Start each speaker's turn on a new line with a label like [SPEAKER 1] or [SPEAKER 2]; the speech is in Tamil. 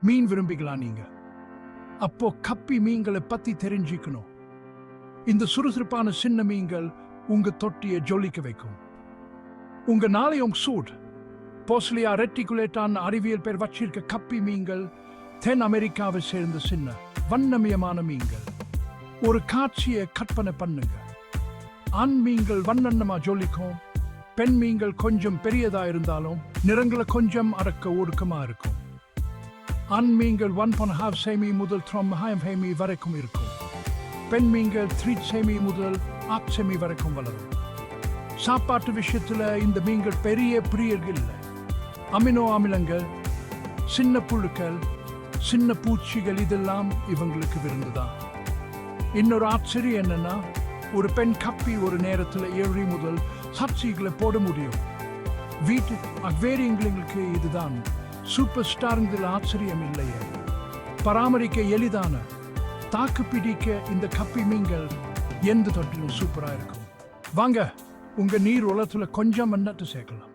[SPEAKER 1] மீன் விரும்பிகளா நீங்க? அப்போ கப்பி மீன்களை பத்தி தெரிஞ்சுக்கணும். இந்த சுறுசுறுப்பான சின்ன மீன்கள் உங்க தொட்டியை ஜொலிக்க வைக்கும். உங்க நாளையும் சூட் போஸ்லியா ரெட்டிகுலேட்டான் அறிவியல் பேர் வச்சிருக்க கப்பி மீன்கள் தென் அமெரிக்காவை சேர்ந்த சின்ன வண்ணமயமான மீன்கள். ஒரு காட்சியை கற்பனை பண்ணுங்க. ஆண் மீன்கள் வண்ணமா ஜொலிக்கும், பெண் மீன்கள் கொஞ்சம் பெரியதா இருந்தாலும் நிறங்களை கொஞ்சம் அடக்க ஒடுக்கமா இருக்கும். ஆண் மீன்கள் 1.5 செமி முதல் 3 செமி வரைக்கும் இருக்கும். பெண் மீன்கள் 3 செமி முதல் 8 செமி வரைக்கும் வளரும். சாப்பாட்டு விஷயத்துல இந்த மீன்கள் பெரிய பிரியர்கள் இல்லை. அமினோ அமிலங்கள், சின்ன புழுக்கள், சின்ன பூச்சிகள் இதெல்லாம் இவங்களுக்கு விருந்துதான். இன்னொரு ஆச்சரியம் என்னன்னா, ஒரு பெண் கப்பி ஒரு நேரத்தில் 7 முதல் சர்ச்சைகளை போட முடியும். வீட்டு அக்வேரியங்களுக்கு இதுதான் சூப்பர் ஸ்டாருங்கில் ஆச்சரியம் இல்லையே. பராமரிக்க எளிதான, தாக்கு பிடிக்க இந்த கப்பி மீன்கள் எந்த தொட்டிலும் சூப்பரா இருக்கும். வாங்க, உங்க நீர் உலகத்துல கொஞ்சம் மண்ணட்டு சேர்க்கலாம்.